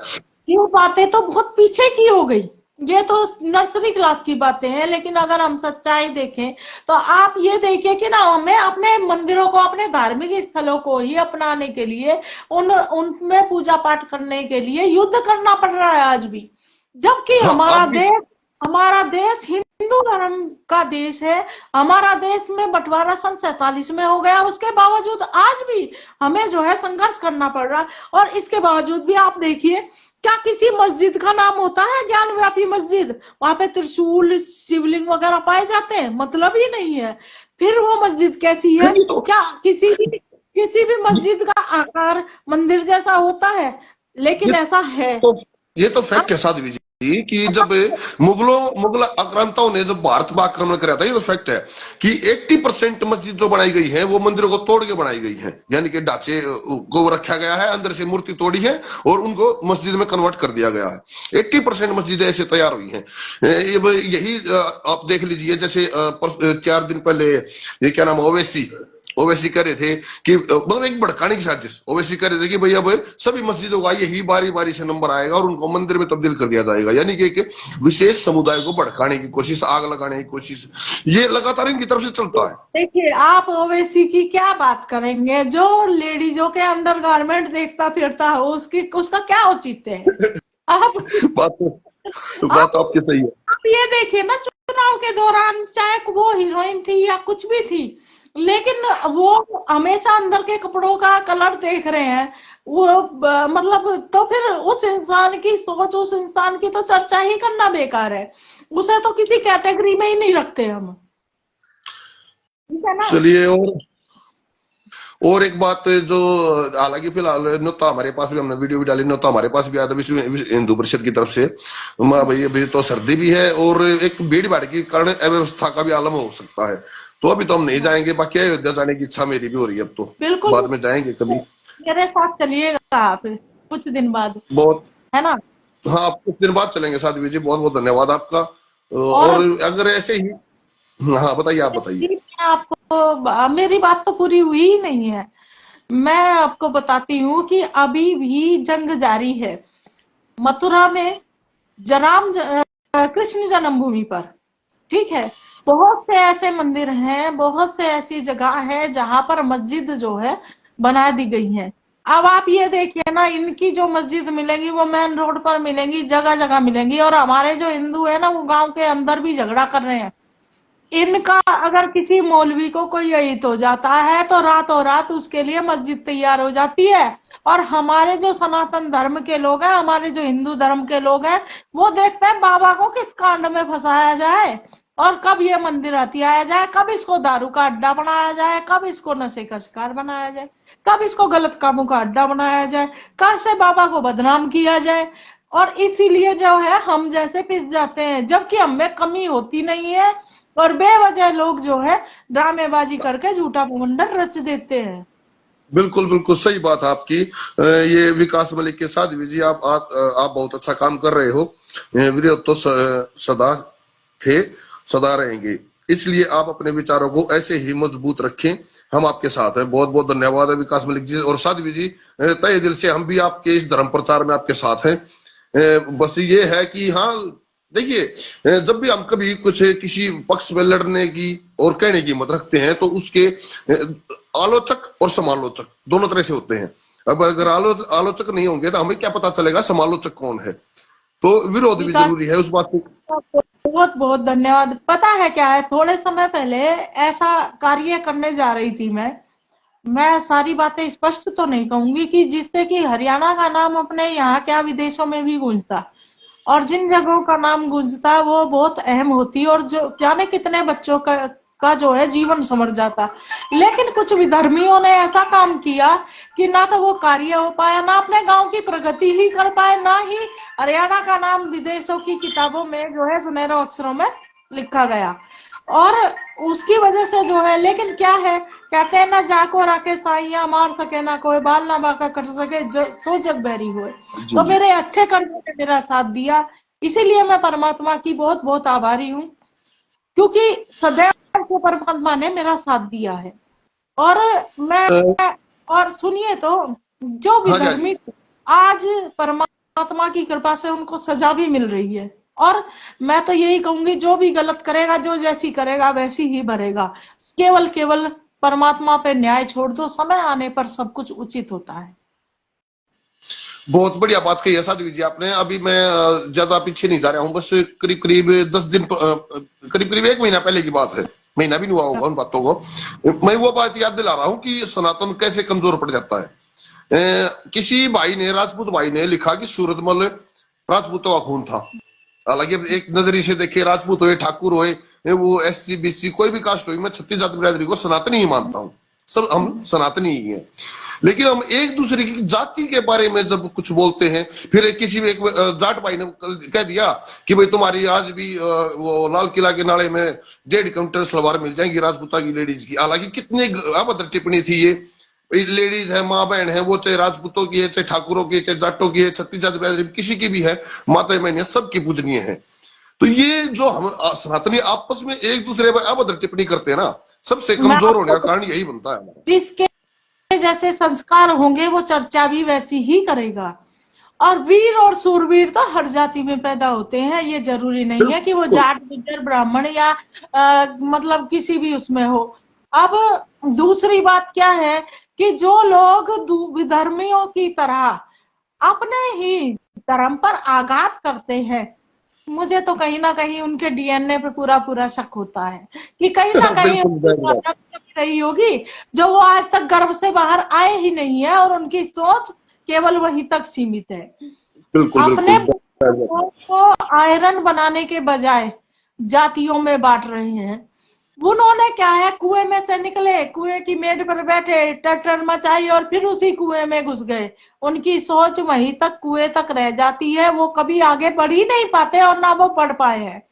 ये बातें तो बहुत पीछे की हो गई, ये तो नर्सरी क्लास की बातें हैं। लेकिन अगर हम सच्चाई देखें तो आप ये देखिए कि ना, हमें अपने मंदिरों को, अपने धार्मिक स्थलों को ही अपनाने के लिए, उनमें पूजा पाठ करने के लिए युद्ध करना पड़ रहा है आज भी। जबकि हमारा देश हिंदू धर्म का देश है। हमारा देश में बंटवारा सन 47 में हो गया, उसके बावजूद आज भी हमें जो है संघर्ष करना पड़ रहा है। और इसके बावजूद भी आप देखिए, क्या किसी मस्जिद का नाम होता है ज्ञानव्यापी मस्जिद? वहां पे त्रिशूल, शिवलिंग वगैरह पाए जाते हैं? मतलब ही नहीं है। फिर वो मस्जिद कैसी है? क्या किसी भी मस्जिद का आकार मंदिर जैसा होता है? लेकिन ऐसा है। ये तो फैक्ट है साध्वी जी कि जब मुगल आक्रांताओं ने जब भारत पर आक्रमण कराया था, ये तो फैक्ट है कि 80% मस्जिद जो बनाई गई है वो मंदिरों को तोड़ के बनाई गई है। यानी कि ढांचे को रखा गया है, अंदर से मूर्ति तोड़ी है और उनको मस्जिद में कन्वर्ट कर दिया गया है। 80% मस्जिदें ऐसे तैयार हुई हैं। यही आप देख लीजिए, जैसे 4 दिन पहले ये क्या नाम, ओवैसी कह रहे थे कि मतलब एक भड़काने की साजिश। ओवैसी कह रहे थे कि भाई अब सभी मस्जिदों का यही बारी बारी से नंबर आएगा और उनको मंदिर में तब्दील कर दिया जाएगा। यानी कि एक विशेष समुदाय को भड़काने की कोशिश, आग लगाने की कोशिश, ये लगातार इनकी तरफ से चलता है। देखिए, आप ओवैसी की क्या बात करेंगे? जो लेडीजों के अंडर गारमेंट देखता फिरता हो, उसका क्या औचित्य है? आप बात आपकी सही है। आप ये देखिए ना, चुनाव के दौरान चाहे वो हीरोइन थी या कुछ भी थी, लेकिन वो हमेशा अंदर के कपड़ों का कलर देख रहे हैं। वो मतलब, तो फिर उस इंसान की सोच, उस इंसान की तो चर्चा ही करना बेकार है। उसे तो किसी कैटेगरी में ही नहीं रखते हम, ठीक है ना? चलिए, और एक बात जो हालांकि फिलहाल न्योता हमारे पास भी, हमने वीडियो भी डाली, न्योता हमारे पास भी आया था विश्व हिंदू परिषद की तरफ से। भाई अभी तो सर्दी भी है और एक भीड़ भाड़ के कारण अव्यवस्था का भी आलम हो सकता है, तो अभी तो हम नहीं जाएंगे। बाकी अयोध्या जाने की इच्छा मेरी भी हो रही है, अब तो बिल्कुल बाद में जाएंगे कभी। मेरे साथ चलिएगा आप कुछ दिन बाद, बहुत, है ना? हाँ, कुछ दिन बाद चलेंगे साध्वी जी। बहुत बहुत धन्यवाद आपका। और अगर ऐसे ही, हाँ बताइए, आप बताइए। आपको मेरी बात तो पूरी हुई ही नहीं है। मैं आपको बताती हूँ कि अभी भी जंग जारी है मथुरा में, कृष्ण जन्मभूमि पर, ठीक है। बहुत से ऐसे मंदिर हैं, बहुत से ऐसी जगह है जहां पर मस्जिद जो है बना दी गई है। अब आप ये देखिए ना, इनकी जो मस्जिद मिलेंगी वो मेन रोड पर मिलेंगी, जगह जगह मिलेंगी। और हमारे जो हिंदू है ना, वो गांव के अंदर भी झगड़ा कर रहे हैं। इनका अगर किसी मौलवी को कोई अहित हो जाता है तो रातों रात उसके लिए मस्जिद तैयार हो जाती है। और हमारे जो सनातन धर्म के लोग हैं, हमारे जो हिंदू धर्म के लोग हैं, वो देखते हैं बाबा को किस कांड में फंसाया जाए और कब ये मंदिर हथियाया जाए, कब इसको दारू का अड्डा बनाया जाए, कब इसको नशे का शिकार बनाया जाए, कब इसको गलत कामों का अड्डा बनाया जाए, कैसे बाबा को बदनाम किया जाए। और इसीलिए जो है हम जैसे पिस जाते हैं, जबकि हमें कमी होती नहीं है और बेवजह लोग जो है ड्रामेबाजी करके झूठा प्रबंधन रच देते हैं। बिल्कुल बिल्कुल सही बात आपकी। ये विकास मलिक के साथ जी, आप बहुत अच्छा काम कर रहे हो। विरोध तो सदा थे, सदा रहेंगे, इसलिए आप अपने विचारों को ऐसे ही मजबूत रखें। हम आपके साथ हैं। बहुत बहुत धन्यवाद है विकास मलिक जी। और साध्वी जी, तहे दिल से हम भी आपके इस धर्म प्रचार में आपके साथ हैं। बस ये है कि हाँ, देखिए, जब भी हम कभी कुछ किसी पक्ष में लड़ने की और कहने की हिम्मत रखते हैं तो उसके आलोचक और समालोचक दोनों तरह से होते हैं। अब अगर आलोचक नहीं होंगे तो हमें क्या पता चलेगा समालोचक कौन है। तो विरोध भी विकास, जरूरी है उस बात को। बहुत बहुत धन्यवाद। पता है क्या है, थोड़े समय पहले ऐसा कार्य करने जा रही थी मैं सारी बातें स्पष्ट तो नहीं कहूंगी कि जिससे कि हरियाणा का नाम अपने यहाँ क्या विदेशों में भी गूंजता, और जिन जगहों का नाम गूंजता वो बहुत अहम होती और जो जाने कितने बच्चों का जो है जीवन संवर जाता। लेकिन कुछ विधर्मियों ने ऐसा काम किया कि ना तो वो कार्य हो पाया, ना अपने गांव की प्रगति ही कर पाए, ना ही हरियाणा का नाम विदेशों की किताबों में जो है सुनहरे अक्षरों में लिखा गया। और उसकी वजह से जो है, लेकिन क्या है, कहते हैं ना, जाको राके साइया मार सके ना कोई, बाल ना बांका कर सके सो जग बैरी हुए। जी तो जी। मेरे अच्छे कर्मों ने मेरा साथ दिया, इसीलिए मैं परमात्मा की बहुत बहुत आभारी हूँ, क्योंकि सदैव को परमात्मा ने मेरा साथ दिया है। और मैं, और सुनिए तो, जो हाँ जी हाँ जी। विधर्मी आज परमात्मा की कृपा से उनको सजा भी मिल रही है। और मैं तो यही कहूंगी, जो भी गलत करेगा, जो जैसी करेगा वैसी ही भरेगा। केवल केवल परमात्मा पे न्याय छोड़ दो, समय आने पर सब कुछ उचित होता है। बहुत बढ़िया बात कही है साध्वी जी आपने। अभी मैं ज्यादा पीछे नहीं जा रहा हूँ, बस करीब करीब 10 दिन, करीब करीब 1 महीना पहले की बात है, महीना भी नहीं हुआ होगा उन बातों को। मैं वो बात याद दिला रहा हूँ कि सनातन कैसे कमजोर पड़ जाता है। किसी भाई ने, राजपूत भाई ने लिखा कि सूरजमल राजपूतों का खून था। हालांकि अब एक नजरिए से देखिए, राजपूत हुए, ठाकुर हुए, वो SC BC कोई भी कास्ट हुई, मैं 36 जाति बिरादरी को सनातनी ही मानता हूँ। सब हम सनातनी ही हैं। लेकिन हम एक दूसरे की जाति के बारे में जब कुछ बोलते हैं, फिर किसी एक जाट भाई ने कह दिया कि भाई तुम्हारी आज भी वो लाल किला के नाले में 1.5 किलोमीटर सलवार मिल जाएंगी राजपूता की लेडीज की। हालांकि कितनी अभद्र टिप्पणी थी ये। लेडीज है, माँ बहन है, वो चाहे राजपूतों की है, चाहे ठाकुरों की है, चाहे जाटों की है, छत्तीस जाति बिरादरी किसी की भी है, माता बहन सबकी पूजनीय है। तो ये जो हम सनातनी आपस में एक दूसरे पर अभद्र टिप्पणी करते हैं ना, सबसे मैं कमजोर होने का आपको, कारण यही बनता है हमारा। जिसके जैसे संस्कार होंगे वो चर्चा भी वैसी ही करेगा। और वीर और सूरवीर तो हर जाति में पैदा होते हैं, ये जरूरी नहीं है कि वो बिल्कुल। जाट गुज्जर ब्राह्मण या मतलब किसी भी उसमें हो। अब दूसरी बात क्या है कि जो लोग विधर्मियों की तरह अपने ही धर्म पर आघात करते हैं, मुझे तो कहीं ना कहीं उनके DNA पे पूरा पूरा शक होता है कि कहीं ना कहीं बिल्कुल उनकी भावना कमी रही होगी, जो वो आज तक गर्भ से बाहर आए ही नहीं है, और उनकी सोच केवल वहीं तक सीमित है। बिल्कुल अपने बिल्कुल। बच्चों को आयरन बनाने के बजाय जातियों में बांट रहे हैं। उन्होंने क्या है, कुएं में से निकले, कुएं की मेड पर बैठे, टटर मचाई और फिर उसी कुएं में घुस गए। उनकी सोच वहीं तक, कुएं तक रह जाती है, वो कभी आगे बढ़ ही नहीं पाते और ना वो पढ़ पाए हैं।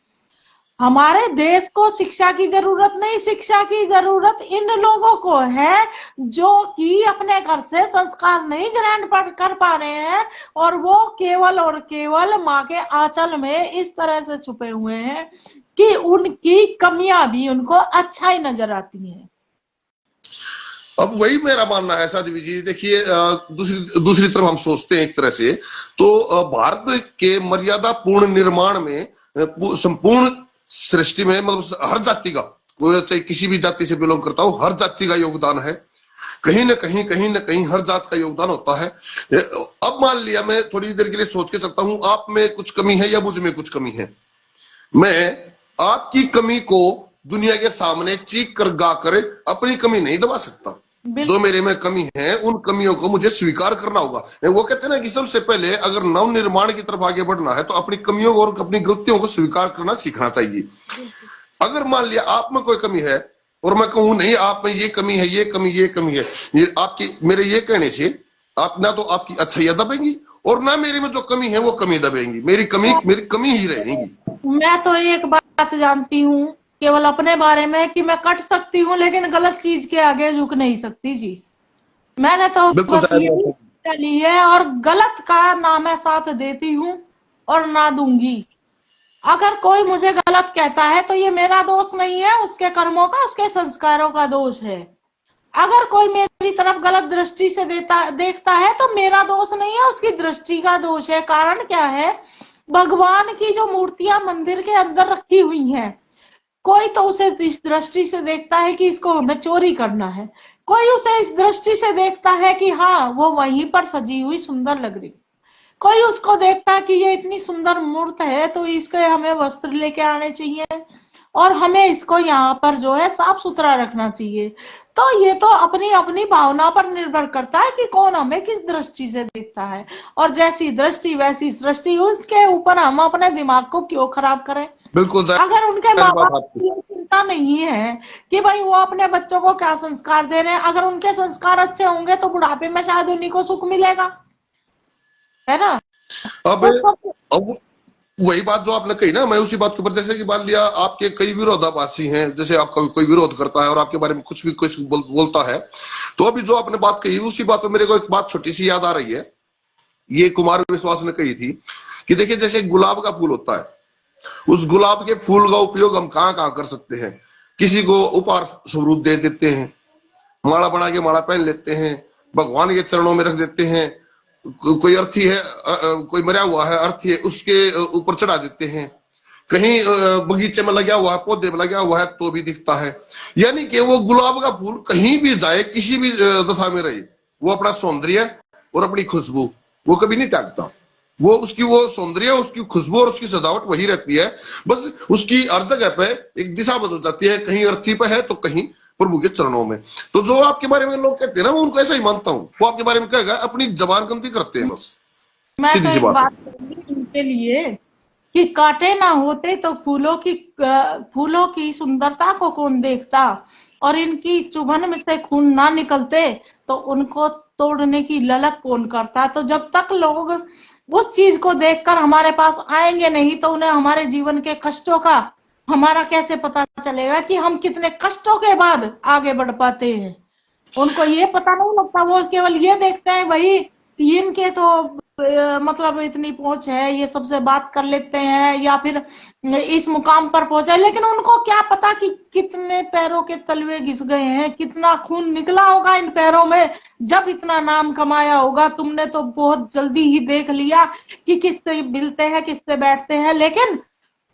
हमारे देश को शिक्षा की जरूरत नहीं, शिक्षा की जरूरत इन लोगों को है जो कि अपने घर से संस्कार नहीं ग्रहण कर पा रहे हैं, और वो केवल और केवल माँ के आंचल में इस तरह से छुपे हुए हैं कि उनकी कमियां भी उनको अच्छा ही नजर आती हैं। अब वही मेरा मानना है साध्वी जी। देखिए, दूसरी दूसरी तरफ हम सोचते हैं एक तरह से, तो भारत के मर्यादा पूर्ण निर्माण में संपूर्ण सृष्टि में, मतलब हर जाति का, कोई चाहे किसी भी जाति से बिलोंग करता हो, हर जाति का योगदान है। कहीं ना कहीं हर जात का योगदान होता है। अब मान लिया, मैं थोड़ी देर के लिए सोच के सकता हूं, आप में कुछ कमी है या मुझ में कुछ कमी है, मैं आपकी कमी को दुनिया के सामने चीख कर गा कर अपनी कमी नहीं दबा सकता। जो मेरे में कमी है उन कमियों को मुझे स्वीकार करना होगा। वो कहते हैं ना कि सबसे पहले अगर नव निर्माण की तरफ आगे बढ़ना है तो अपनी कमियों और अपनी गलतियों को स्वीकार करना सीखना चाहिए। अगर मान लिया आप में कोई कमी है और मैं कहूं नहीं आप में ये कमी है, ये कमी, ये कमी है, ये आपकी, मेरे ये कहने से आप ना तो आपकी अच्छाइयां दबेंगी और ना मेरे में जो कमी है वो कमी दबेंगी। मेरी कमी ही रहेगी। मैं तो एक बात जानती हूँ केवल अपने बारे में कि मैं कट सकती हूँ, लेकिन गलत चीज के आगे झुक नहीं सकती जी। मैंने तो बिल्कुल बस यही शिक्षा ली है, और गलत का ना मैं साथ देती हूँ और ना दूंगी। अगर कोई मुझे गलत कहता है तो ये मेरा दोष नहीं है, उसके कर्मों का, उसके संस्कारों का दोष है। अगर कोई मेरी तरफ गलत दृष्टि से देखता है तो मेरा दोष नहीं है, उसकी दृष्टि का दोष है। कारण क्या है भगवान की जो मूर्तियां मंदिर के अंदर रखी हुई हैं, कोई तो उसे इस दृष्टि से देखता है कि इसको हमें चोरी करना है, कोई उसे इस दृष्टि से देखता है कि हाँ वो वहीं पर सजी हुई सुंदर लग रही, कोई उसको देखता है कि ये इतनी सुंदर मूर्त है तो इसके हमें वस्त्र लेके आने चाहिए और हमें इसको यहाँ पर जो है साफ सुथरा रखना चाहिए। तो ये तो अपनी अपनी भावना पर निर्भर करता है कि कौन हमें किस दृष्टि से देखता है, और जैसी दृष्टि वैसी सृष्टि, उसके ऊपर हम अपने दिमाग को क्यों खराब करें। बिल्कुल अगर उनके जायज माँ बात बाप आपकी। को ये चिंता नहीं है कि भाई वो अपने बच्चों को क्या संस्कार दे रहे हैं, अगर उनके संस्कार अच्छे होंगे तो बुढ़ापे में शायद उन्हीं को सुख मिलेगा, है ना। अब तो सब अब वही बात जो आपने कही ना, मैं उसी बात के ऊपर, जैसे कि मान लिया आपके कई विरोधाभासी हैं, जैसे आपका कोई विरोध करता है और आपके बारे में कुछ भी कुछ बोलता है, तो अभी जो आपने बात कही उसी बात पे मेरे को एक बात छोटी सी याद आ रही है। ये कुमार विश्वास ने कही थी कि देखिए जैसे गुलाब का फूल होता है, उस गुलाब के फूल का उपयोग हम कहाँ कहाँ कर सकते हैं। किसी को उपहार स्वरूप दे देते हैं, माला बना के माला पहन लेते हैं, भगवान के चरणों में रख देते हैं, कोई अर्थी है, कोई मरा हुआ है अर्थी है, उसके ऊपर चढ़ा देते हैं, कहीं बगीचे में लगा हुआ है, पौधे में लगा हुआ है तो भी दिखता है। यानी कि वो गुलाब का फूल कहीं भी जाए, किसी भी दशा में रहे, वो अपना सौंदर्य और अपनी खुशबू वो कभी नहीं त्यागता। वो उसकी वो सौंदर्य, उसकी खुशबू और उसकी सजावट वही रहती है। बस उसकी हर जगह पे एक दिशा बदल जाती है, कहीं अर्थी पे है तो कहीं प्रभु के चरणों में। तो जो आपके बारे में लोग कहते हैं ना, मैं उनको ऐसा ही मानता हूँ। वो आपके बारे में कहेगा अपनी जबान गंदी करते हैं बस, मैं तो सीधी सी एक बात है। बात कहूंगी इनके लिए कि कांटे ना होते तो फूलों की सुंदरता को कौन देखता, और इनकी चुभन में से खून ना निकलते तो उनको तोड़ने की ललक कौन करता। तो जब तक लोग उस चीज को देखकर हमारे पास आएंगे नहीं तो उन्हें हमारे जीवन के कष्टों का हमारा कैसे पता चलेगा कि हम कितने कष्टों के बाद आगे बढ़ पाते हैं। उनको ये पता नहीं लगता, वो केवल ये देखते हैं भाई इनके तो मतलब इतनी पहुंच है, ये सबसे बात कर लेते हैं या फिर इस मुकाम पर पहुंचे, लेकिन उनको क्या पता कि कितने पैरों के तलवे घिस गए हैं, कितना खून निकला होगा इन पैरों में जब इतना नाम कमाया होगा। तुमने तो बहुत जल्दी ही देख लिया कि किससे मिलते हैं किससे बैठते हैं, लेकिन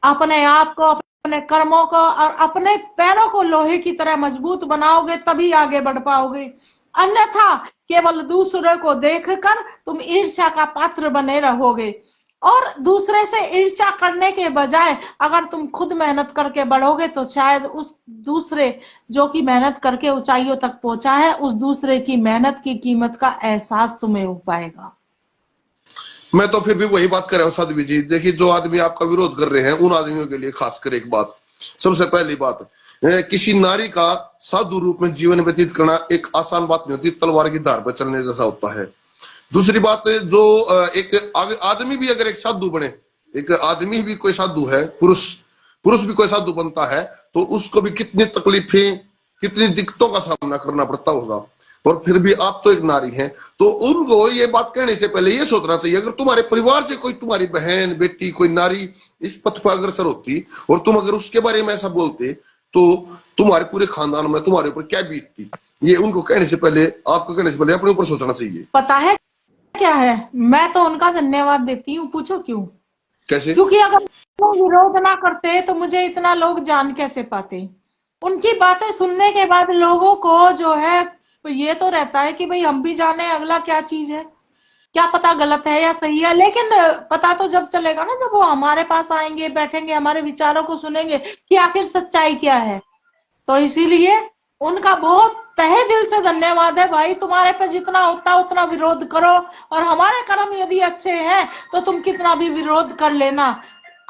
अपने आप को, अपने कर्मों को और अपने पैरों को लोहे की तरह मजबूत बनाओगे तभी आगे बढ़ पाओगे। अन्यथा केवल दूसरे को देखकर तुम ईर्ष्या का पात्र बने रहोगे, और दूसरे से ईर्ष्या करने के बजाय अगर तुम खुद मेहनत करके बढ़ोगे तो शायद उस दूसरे जो कि मेहनत करके ऊंचाइयों तक पहुंचा है, उस दूसरे की मेहनत की कीमत का एहसास तुम्हें हो पाएगा। मैं तो फिर भी वही बात कर रहा हूँ साध्वी जी। देखिए जो आदमी आपका विरोध कर रहे हैं उन आदमियों के लिए खासकर एक बात, सबसे पहली बात, किसी नारी का साधु रूप में जीवन व्यतीत करना एक आसान बात नहीं होती, तलवार की धार पर चलने जैसा होता है। दूसरी बात, जो एक आदमी भी अगर एक साधु बने, एक आदमी भी कोई साधु है, पुरुष पुरुष भी कोई साधु बनता है तो उसको भी कितनी तकलीफें, कितनी दिक्कतों का सामना करना पड़ता होगा। और फिर भी आप तो एक नारी हैं, तो उनको ये बात कहने से पहले ये सोचना चाहिए, अगर तुम्हारे परिवार से कोई, तुम्हारी बहन बेटी कोई नारी इस पथ पर अग्रसर होती और तुम अगर उसके बारे में ऐसा बोलते तो तुम्हारे पूरे खानदान में तुम्हारे ऊपर क्या बीतती। ये उनको कहने से पहले, आपको कहने से पहले अपने ऊपर सोचना चाहिए। पता है क्या है, मैं तो उनका धन्यवाद देती हूँ। पूछो क्यों? कैसे? क्योंकि अगर वो विरोध ना करते तो मुझे इतना लोग जान कैसे पाते। उनकी बातें सुनने के बाद लोगों को जो है ये तो रहता है कि भाई हम भी जाने अगला क्या चीज है, क्या पता गलत है या सही है, लेकिन पता तो जब चलेगा ना जब वो हमारे पास आएंगे, बैठेंगे, हमारे विचारों को सुनेंगे कि आखिर सच्चाई क्या है। तो इसीलिए उनका बहुत तहे दिल से धन्यवाद है भाई। तुम्हारे पे जितना होता है उतना विरोध करो, और हमारे कर्म यदि अच्छे हैं तो तुम कितना भी विरोध कर लेना,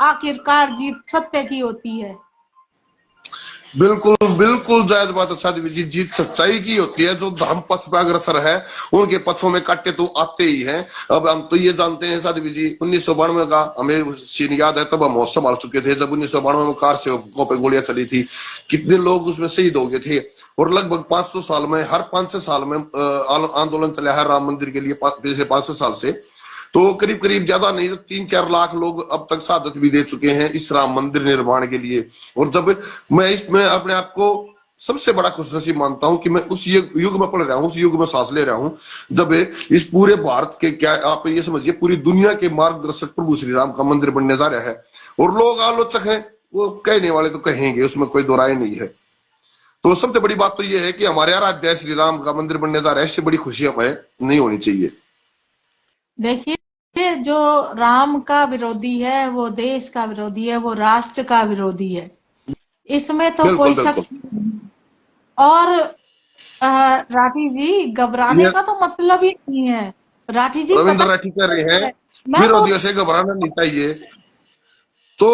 आखिरकार जीत सत्य की होती है। बिल्कुल बिल्कुल जायज बात है साध्वी जी, जीत सच्चाई की होती है। जो धर्म पथ पर अग्रसर है उनके पथों में काटे तो आते ही हैं। अब हम तो ये जानते हैं साध्वी जी, 1992 का हमें सीन याद है, तब हम होश संभाल चुके थे जब 1992 में कार सेवकों पे गोलियां चली थी, कितने लोग उसमें शहीद हो गए थे। और लगभग 500 साल में, हर 500 साल में आंदोलन चला है राम मंदिर के लिए, पिछले 500 साल से। तो करीब करीब ज्यादा नहीं तो 3-4 लाख लोग अब तक शहादत भी दे चुके हैं इस राम मंदिर निर्माण के लिए। और जब मैं इसमें अपने आप को सबसे बड़ा खुशनसीब मानता हूं कि मैं उस युग में पढ़ रहा हूं, उस युग में सांस ले रहा हूं जब इस पूरे भारत के, क्या आप ये समझिए, पूरी दुनिया के मार्गदर्शक प्रभु श्री राम का मंदिर बनने जा रहा है। और लोग आलोचक हैं, वो कहने वाले तो कहेंगे, उसमें कोई दो राय नहीं है। तो सबसे बड़ी बात तो ये है कि हमारे आराध्य श्री राम का मंदिर बनने जा रहा है, इससे बड़ी खुशी हमें नहीं होनी चाहिए। देखिए, जो राम का विरोधी है वो देश का विरोधी है, वो राष्ट्र का विरोधी है, इसमें तो बिल्कुल कोई शक बिल्कुल। नहीं। और राठी जी, घबराने ये का तो मतलब ही नहीं है। राठी जी, रविंद्र पता राठी कह रहे हैं है, मैं तो विरोधियों से घबराना नहीं चाहिए। तो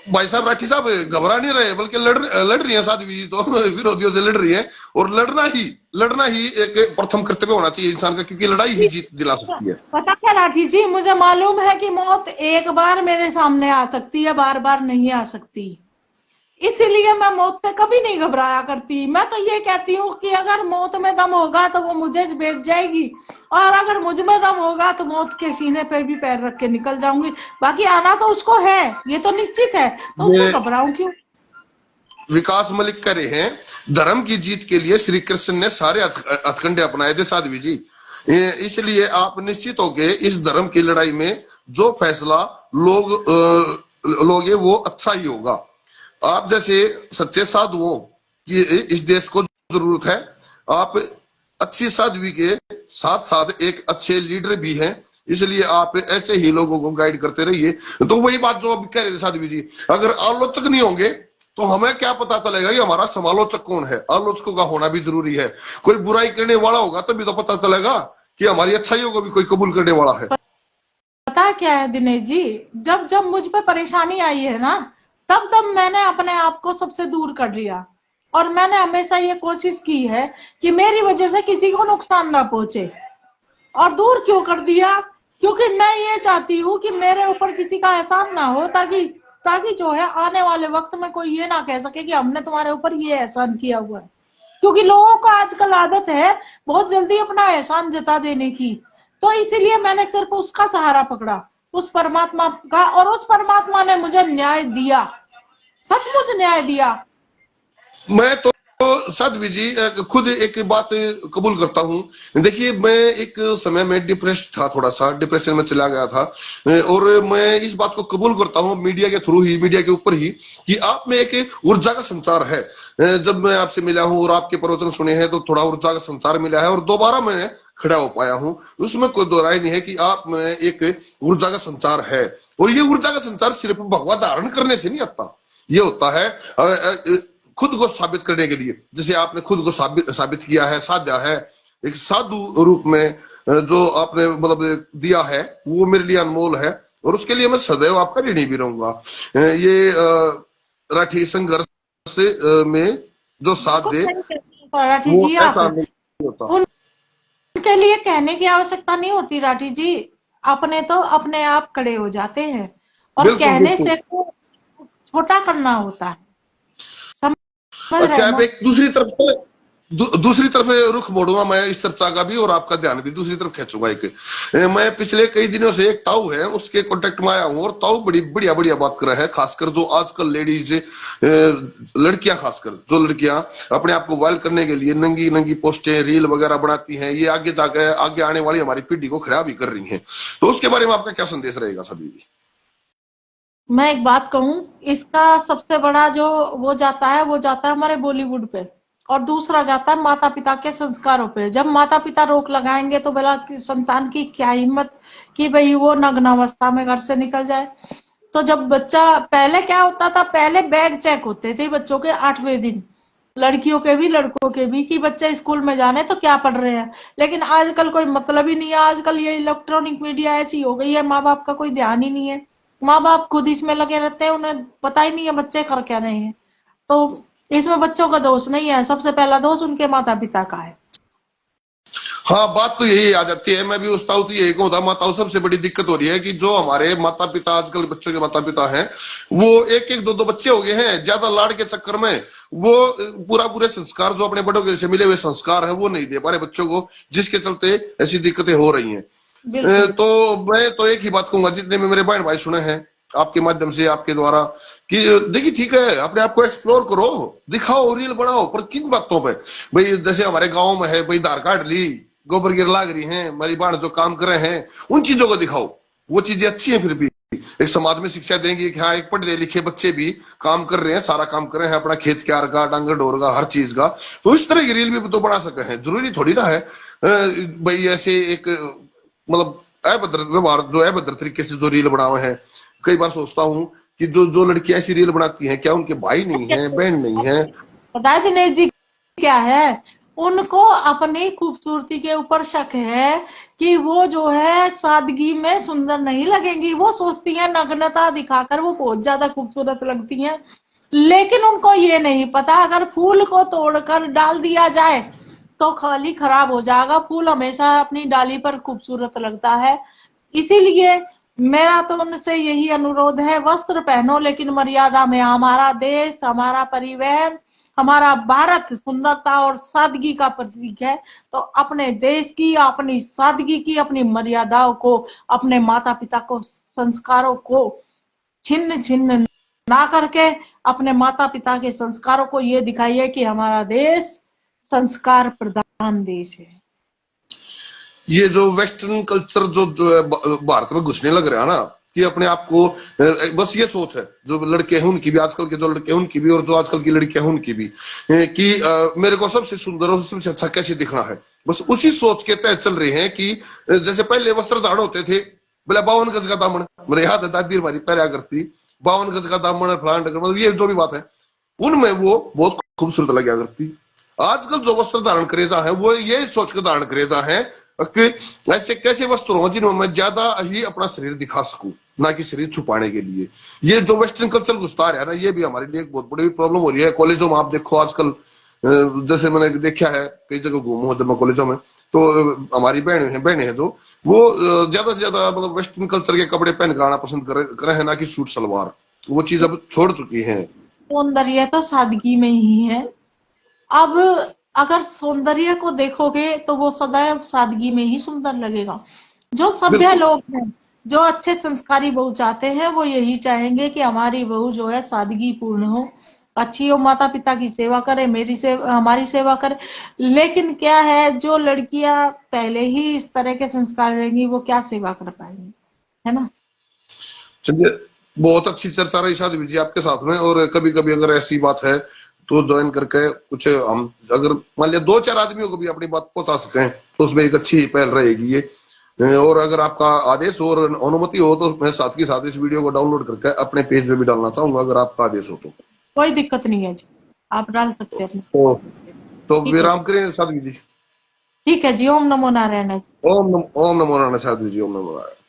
भाई साहब, राठी साहब घबरा नहीं रहे, बल्कि लड़ रही है साध्वी जी तो विरोधियों से लड़ रही है। और लड़ना ही एक प्रथम कर्तव्य होना चाहिए इंसान का, क्योंकि लड़ाई ही जीत दिला सकती है। पता क्या राठी जी, मुझे मालूम है कि मौत एक बार मेरे सामने आ सकती है, बार बार नहीं आ सकती। इसीलिए मैं मौत से कभी नहीं घबराया करती। मैं तो ये कहती हूँ कि अगर मौत में दम होगा तो वो मुझे भेज जाएगी, और अगर मुझ में दम होगा तो मौत के सीने पर भी पैर रख के निकल जाऊंगी। बाकी आना तो उसको है, ये तो निश्चित है, तो उससे ये घबराऊं क्यों। विकास मलिक कह रहे हैं धर्म की जीत के लिए श्री कृष्ण ने सारे हथकंडे अपनाए थे साध्वी जी। इसलिए आप निश्चित होके इस धर्म की लड़ाई में जो फैसला लोगे वो अच्छा ही होगा। आप जैसे सच्चे साधुओं की इस देश को जरूरत है। आप अच्छी साध्वी के साथ साथ एक अच्छे लीडर भी हैं, इसलिए आप ऐसे ही लोगों को गाइड करते रहिए। तो वही बात जो अभी कह रहे थे साध्वी जी, अगर आलोचक नहीं होंगे तो हमें क्या पता चलेगा कि हमारा समालोचक कौन है। आलोचकों का होना भी जरूरी है। कोई बुराई करने वाला होगा तभी तो पता चलेगा कि हमारी अच्छाइयों को भी कोई कबूल करने वाला है। पता क्या है दिनेश जी, जब जब मुझ पे परेशानी आई है ना, तब तब मैंने अपने आप को सबसे दूर कर लिया। और मैंने हमेशा ये कोशिश की है कि मेरी वजह से किसी को नुकसान ना पहुंचे। और दूर क्यों कर दिया? क्योंकि मैं ये चाहती हूँ कि मेरे ऊपर किसी का एहसान ना हो, ताकि ताकि जो है आने वाले वक्त में कोई ये ना कह सके कि हमने तुम्हारे ऊपर ये एहसान किया हुआ है। क्योंकि लोगों को आजकल आदत है बहुत जल्दी अपना एहसान जता देने की। तो इसीलिए मैंने सिर्फ उसका सहारा पकड़ा, उस परमात्मा का, और उस परमात्मा ने मुझे न्याय दिया, सचमुच न्याय दिया। मैं तो साध्वी जी खुद एक बात कबूल करता हूं। देखिए, मैं एक समय में डिप्रेस्ड था, थोड़ा सा डिप्रेशन में चला गया था। और मैं इस बात को कबूल करता हूं मीडिया के थ्रू ही, मीडिया के ऊपर ही, कि आप में एक ऊर्जा का संचार है। जब मैं आपसे मिला हूं और आपके प्रवचन सुने हैं तो थोड़ा ऊर्जा का संचार मिला है, और दोबारा मैं खड़ा हो पाया हूं। उसमें कोई दो राय नहीं है कि आप में एक ऊर्जा का संचार है। और ये ऊर्जा का संचार सिर्फ भगवा धारण करने से नहीं आता, ये होता है खुद को साबित करने के लिए। जैसे आपने खुद को साबित किया है, साधा है एक साधु रूप में। जो आपने मतलब दिया है वो मेरे लिए अनमोल है, और उसके लिए मैं सदैव आपका ऋणी भी रहूंगा। ये राठी संघर्ष में जो साथ बिल्कुल दे सही कहते हैं राठी वो जी आप। ऐसा नहीं होता। उनके लिए कहने की आवश्यकता नहीं होती राठी जी, अपने तो अपने आप खड़े हो जाते हैं। और बिल्कुल कहने बिल्कुल। से तो छोटा करना होता है, समझ रहे अच्छा, हैं अब ना। एक दूसरी तरफ रुख मोड़ूंगा मैं इस चर्चा का भी, और आपका ध्यान भी दूसरी तरफ खींचूंगा। मैं पिछले कई दिनों से एक ताऊ है उसके कांटेक्ट में आया हूँ, और ताऊ बड़ी बढ़िया बढ़िया बात कर रहा है। खासकर जो आजकल लेडीज, लड़कियां, खासकर जो लड़कियां अपने आप को वायल करने के लिए नंगी नंगी पोस्टें, रील वगैरह बनाती हैं, ये आगे जाकर आगे आने वाली हमारी पीढ़ी को खराब ही कर रही है। तो उसके बारे में आपका क्या संदेश रहेगा सभी जी? मैं एक बात कहूं, इसका सबसे बड़ा जो वो जाता है, वो जाता है हमारे बॉलीवुड पे, और दूसरा जाता है माता पिता के संस्कारों पे। जब माता पिता रोक लगाएंगे तो भला संतान की क्या हिम्मत कि भाई वो नग्नावस्था में घर से निकल जाए। तो जब बच्चा, पहले क्या होता था, पहले बैग चेक होते थे बच्चों के 8वें दिन, लड़कियों के भी लड़कों के भी, कि बच्चे स्कूल में जाने तो क्या पढ़ रहे हैं। लेकिन आजकल कोई मतलब ही नहीं है। आजकल ये इलेक्ट्रॉनिक मीडिया ऐसी हो गई है, माँ बाप का कोई ध्यान ही नहीं है। माँ बाप खुद इसमें लगे रहते हैं, उन्हें पता ही नहीं है बच्चे कर क्या रहे हैं। तो इसमें बच्चों का दोष नहीं है, सबसे पहला दोष उनके माता पिता का है। हाँ, बात तो यही आ जाती है। मैं भी उस ताऊ तो यही कहूँ था, माताओं सबसे बड़ी दिक्कत हो रही है कि जो हमारे माता पिता, आजकल बच्चों के माता पिता हैं, वो एक एक दो दो बच्चे हो गए हैं। ज्यादा लाड़ के चक्कर में वो पूरे संस्कार जो अपने बड़ों से मिले हुए संस्कार है वो नहीं दे पा रहे बच्चों को, जिसके चलते ऐसी दिक्कतें हो रही हैं। बिल्कुल। तो मैं तो एक ही बात कहूंगा, जितने में मेरे बहन भाई सुने हैं, आपके माध्यम से, आपके द्वारा, कि देखिए ठीक है, अपने आप को एक्सप्लोर करो, दिखाओ, रील बनाओ, पर किन बातों पे? भाई जैसे हमारे गांव में है, भाई धार काट ली, गोबर गिर लाग रही है, हमारी बाण जो काम कर रहे हैं, उन चीजों को दिखाओ। वो चीजें अच्छी है, फिर भी एक समाज में शिक्षा देंगे कि हाँ, एक पढ़े लिखे बच्चे भी काम कर रहे हैं, सारा काम कर रहे हैं, अपना खेत क्यार का, डांगर डोर का, हर चीज का। तो इस तरह की रील भी तो बना सके हैं, जरूरी थोड़ी ना है भाई ऐसे एक मतलब अभद्र व्यवहार, जो अभद्र तरीके से जो रील बनावे हैं। कई बार सोचता हूँ कि जो जो लड़कियां ऐसी रील बनाती हैं, क्या उनके भाई नहीं है, बहन नहीं है? पता है दिनेश जी क्या है, उनको अपनी खूबसूरती के ऊपर शक है कि वो जो है सादगी में सुंदर नहीं लगेंगी। वो सोचती हैं नग्नता दिखाकर वो बहुत ज्यादा खूबसूरत लगती हैं, लेकिन उनको ये नहीं पता अगर फूल को तोड़कर डाल दिया जाए तो खाली खराब हो जाएगा। फूल हमेशा अपनी डाली पर खूबसूरत लगता है। इसीलिए मेरा तो उनसे यही अनुरोध है, वस्त्र पहनो लेकिन मर्यादा में। हमारा देश, हमारा परिवहन, हमारा भारत सुंदरता और सादगी का प्रतीक है। तो अपने देश की, अपनी सादगी की, अपनी मर्यादाओं को, अपने माता पिता को, संस्कारों को छिन्न छिन्न ना करके अपने माता पिता के संस्कारों को ये दिखाइए कि हमारा देश संस्कार प्रधान देश है। ये जो वेस्टर्न कल्चर जो है भारत में घुसने लग रहा है ना, कि अपने आप को बस ये सोच है, जो लड़के हैं उनकी भी, आजकल के जो लड़के हैं उनकी भी, और जो आजकल की लड़कियां हैं उनकी भी, कि मेरे को सबसे सुंदर और सबसे अच्छा कैसे दिखना है। बस उसी सोच के तहत चल रहे हैं कि जैसे पहले वस्त्र धारण होते थे, बोले 52 गज का दामन, मेरे याद है दादी हमारी पहना करती, 52 गज का दामन, फलान मतलब ये जो भी बात है, उनमें वो बहुत खूबसूरत लगा करती। आजकल जो वस्त्र धारण करेजा है, वो ये सोच कर धारण करेजा है कि ऐसे कैसे वस्त्र हो जिनमें मैं ज्यादा ही अपना शरीर दिखा सकूं, ना कि शरीर छुपाने के लिए। ये जो वेस्टर्न कल्चर घुसता है ना, ये भी हमारे लिए एक बहुत बड़ी प्रॉब्लम हो रही है। कॉलेजों में आप देखो आजकल, जैसे मैंने देखा है कई जगह घूमू हूं जब मैं कॉलेजों में, तो हमारी बहनें हैं जो, वो ज्यादा से ज्यादा मतलब वेस्टर्न कल्चर के कपड़े पहन कर आना पसंद कर रहे हैं, ना कि सूट सलवार। वो चीज अब छोड़ चुकी है। सौंदर्य तो सादगी में ही है। अब अगर सौंदर्य को देखोगे तो वो सदैव सादगी में ही सुंदर लगेगा। जो सभ्य बिल्कुल। लोग हैं, जो अच्छे संस्कारी बहू चाहते हैं, वो यही चाहेंगे कि हमारी बहू जो है सादगी पूर्ण हो, अच्छी हो, माता पिता की सेवा करे, मेरी सेवा, हमारी सेवा करे। लेकिन क्या है, जो लड़कियां पहले ही इस तरह के संस्कार लेंगी वो क्या सेवा कर पाएंगी, है ना। चलिए, बहुत अच्छी चर्चा रही शादी जी आपके साथ में। और कभी कभी अगर ऐसी बात है तो ज्वाइन करके कुछ हम, अगर मान लिया 2-4 आदमियों को भी अपनी बात पहुंचा सकें, तो उसमें एक अच्छी पहल रहेगी ये। और अगर आपका आदेश और अनुमति हो तो मैं साथ के साथ इस वीडियो को डाउनलोड करके अपने पेज पे भी डालना चाहूंगा, अगर आपका आदेश हो तो। कोई दिक्कत नहीं है जी, आप डाल सकते हैं अपने। तो, तो ठीक है जी। विराम करें साधु जी। ठीक है जी, ओम नमो नारायण। ओम नमो नारायण साधु जी, ओम नमो नारायण।